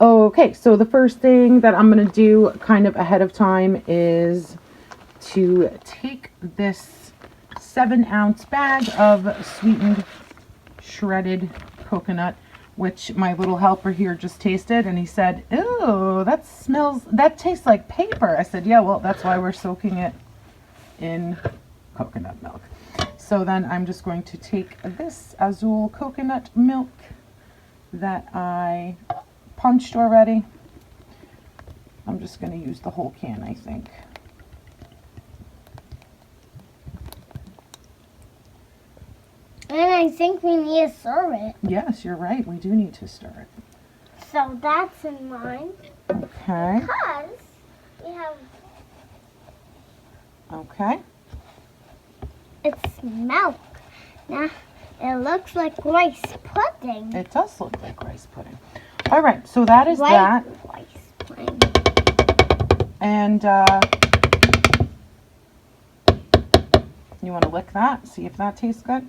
Okay, so the first thing that I'm going to do kind of ahead of time is to take this 7-ounce bag of sweetened shredded coconut, which my little helper here just tasted, and he said, "Ew, that tastes like paper." I said, "Yeah, well, that's why we're soaking it in coconut milk." So then I'm just going to take this Azul coconut milk that I punched already. I'm just going to use the whole can, I think. And I think we need to stir it. Yes, you're right. We do need to stir it. So that's in mind. Okay. Because we have... Okay. It's milk. Now, it looks like rice pudding. It does look like rice pudding. All right, so that is White that. Rice pudding. And you want to lick that? See if that tastes good?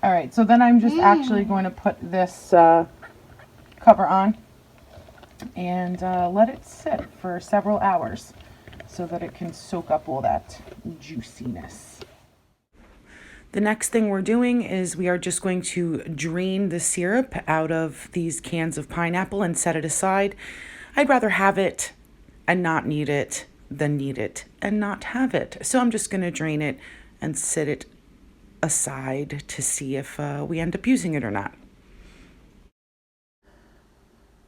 All right, so then I'm just actually going to put this cover on and let it sit for several hours so that it can soak up all that juiciness. The next thing we're doing is we are just going to drain the syrup out of these cans of pineapple and set it aside. I'd rather have it and not need it than need it and not have it. So I'm just going to drain it and set it aside to see if we end up using it or not.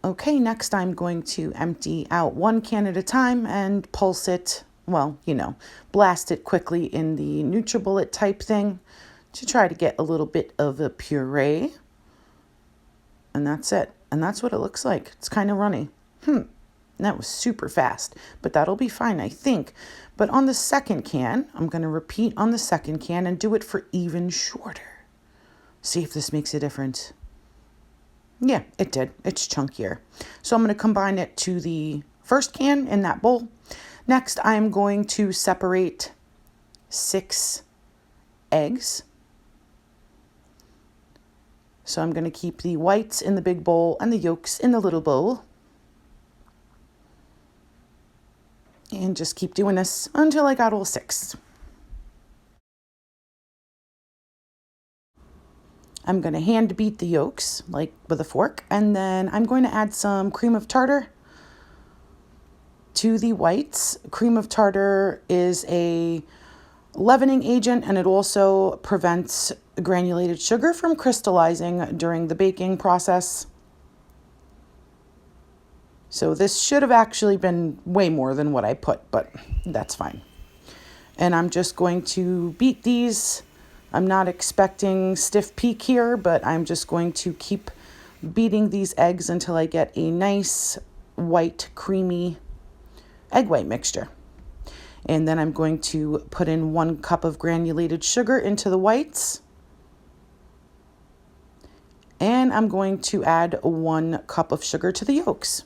Okay, next I'm going to empty out one can at a time and pulse it, well, blast it quickly in the NutriBullet type thing to try to get a little bit of a puree. And that's it. And that's what it looks like. It's kind of runny. That was super fast, but that'll be fine, I think. But on the second can, I'm going to repeat on the second can and do it for even shorter. See if this makes a difference. Yeah, it did. It's chunkier. So I'm going to combine it to the first can in that bowl. Next, I'm going to separate 6 eggs. So I'm going to keep the whites in the big bowl and the yolks in the little bowl. And just keep doing this until I got all 6. I'm going to hand beat the yolks, like with a fork, and then I'm going to add some cream of tartar to the whites. Cream of tartar is a leavening agent, and it also prevents granulated sugar from crystallizing during the baking process. So this should have actually been way more than what I put, but that's fine. And I'm just going to beat these. I'm not expecting stiff peak here, but I'm just going to keep beating these eggs until I get a nice white, creamy egg white mixture. And then I'm going to put in 1 cup of granulated sugar into the whites. And I'm going to add 1 cup of sugar to the yolks.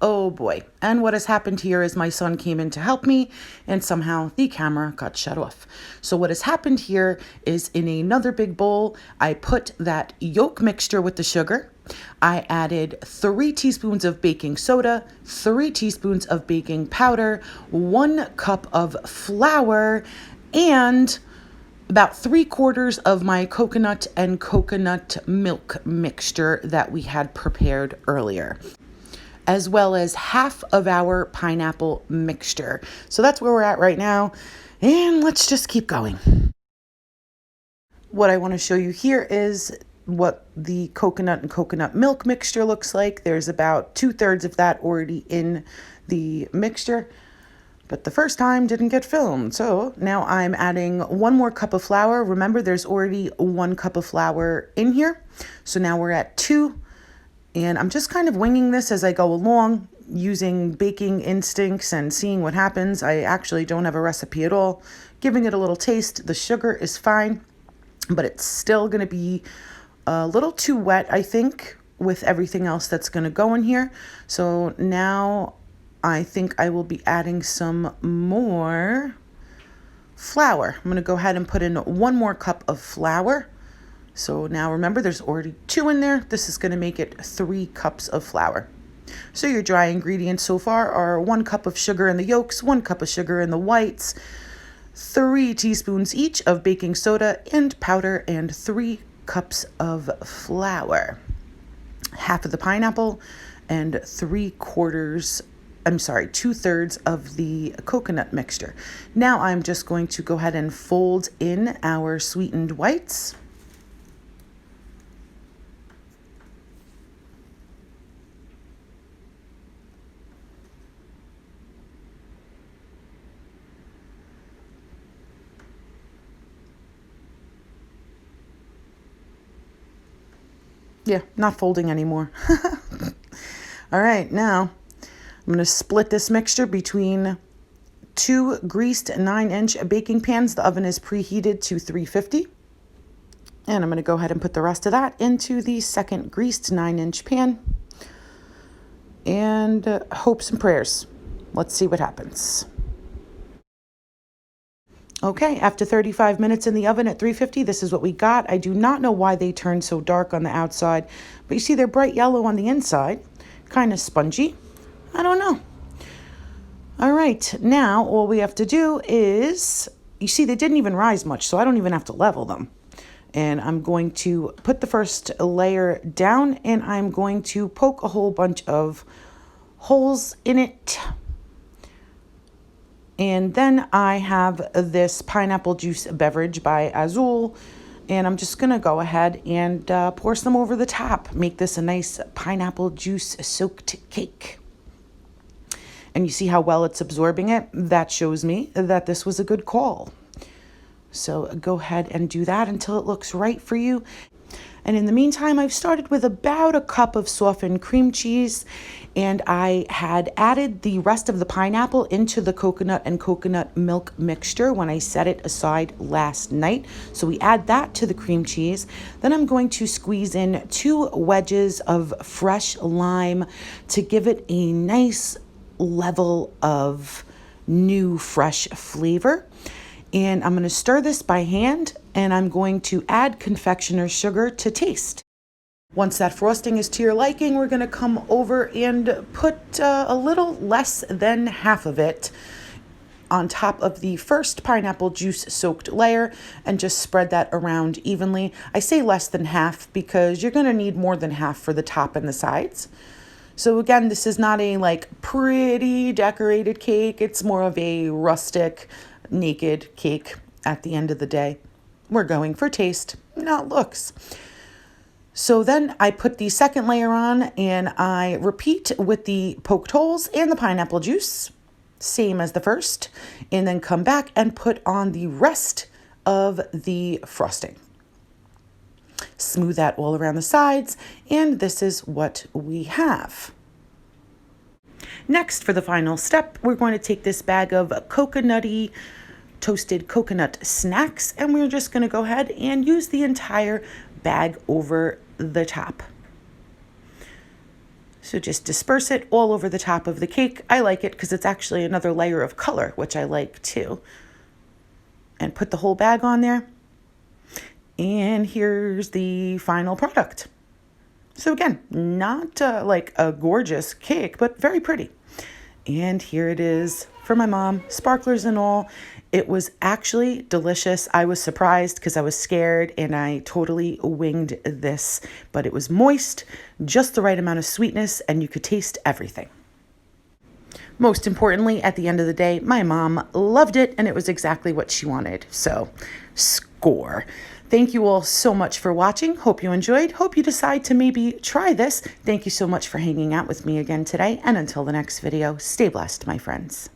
Oh boy, and what has happened here is my son came in to help me and somehow the camera got shut off. So what has happened here is in another big bowl, I put that yolk mixture with the sugar. I added 3 teaspoons of baking soda, 3 teaspoons of baking powder, 1 cup of flour, and about 3/4 of my coconut and coconut milk mixture that we had prepared earlier, as well as half of our pineapple mixture. So that's where we're at right now. And let's just keep going. What I want to show you here is what the coconut and coconut milk mixture looks like. There's about 2/3 of that already in the mixture, but the first time didn't get filmed. So now I'm adding 1 more cup of flour. Remember, there's already 1 cup of flour in here. So now we're at 2. And I'm just kind of winging this as I go along, using baking instincts and seeing what happens. I actually don't have a recipe at all. Giving it a little taste. The sugar is fine, but it's still going to be a little too wet, I think, with everything else that's going to go in here. So now I think I will be adding some more flour. I'm going to go ahead and put in 1 more cup of flour. So now remember, there's already 2 in there. This is going to make it 3 cups of flour. So your dry ingredients so far are 1 cup of sugar in the yolks, 1 cup of sugar in the whites, 3 teaspoons each of baking soda and powder, and 3 cups of flour. Half of the pineapple and 2/3 of the coconut mixture. Now I'm just going to go ahead and fold in our sweetened whites. Yeah, not folding anymore. All right, now I'm going to split this mixture between 2 greased 9-inch baking pans. The oven is preheated to 350. And I'm going to go ahead and put the rest of that into the second greased 9-inch pan. And hopes and prayers. Let's see what happens. Okay, after 35 minutes in the oven at 350, this is what we got. I do not know why they turned so dark on the outside, but you see they're bright yellow on the inside, kind of spongy. I don't know. All right, now all we have to do is, you see they didn't even rise much, so I don't even have to level them. And I'm going to put the first layer down, and I'm going to poke a whole bunch of holes in it. And then I have this pineapple juice beverage by Ahhh, and I'm just going to go ahead and pour some over the top. Make this a nice pineapple juice soaked cake. And you see how well it's absorbing it? That shows me that this was a good call. So go ahead and do that until it looks right for you. And in the meantime, I've started with about a cup of softened cream cheese, and I had added the rest of the pineapple into the coconut and coconut milk mixture when I set it aside last night. So we add that to the cream cheese. Then I'm going to squeeze in 2 wedges of fresh lime to give it a nice level of new fresh flavor. And I'm going to stir this by hand, and I'm going to add confectioner's sugar to taste. Once that frosting is to your liking, we're going to come over and put a little less than half of it on top of the first pineapple juice soaked layer and just spread that around evenly. I say less than half because you're going to need more than half for the top and the sides. So again, this is not a pretty decorated cake. It's more of a rustic, naked cake at the end of the day. We're going for taste, not looks. So then I put the second layer on, and I repeat with the poked holes and the pineapple juice, same as the first, and then come back and put on the rest of the frosting. Smooth that all around the sides, and this is what we have. Next, for the final step, we're going to take this bag of coconutty toasted coconut snacks, and we're just going to go ahead and use the entire bag over the top. So just disperse it all over the top of the cake. I like it because it's actually another layer of color, which I like too. And put the whole bag on there. And here's the final product. So again, not like a gorgeous cake, but very pretty. And here it is for my mom, sparklers and all. It was actually delicious. I was surprised because I was scared and I totally winged this, but it was moist, just the right amount of sweetness, and you could taste everything. Most importantly, at the end of the day, my mom loved it and it was exactly what she wanted. So, score. Thank you all so much for watching. Hope you enjoyed. Hope you decide to maybe try this. Thank you so much for hanging out with me again today. And until the next video, stay blessed, my friends.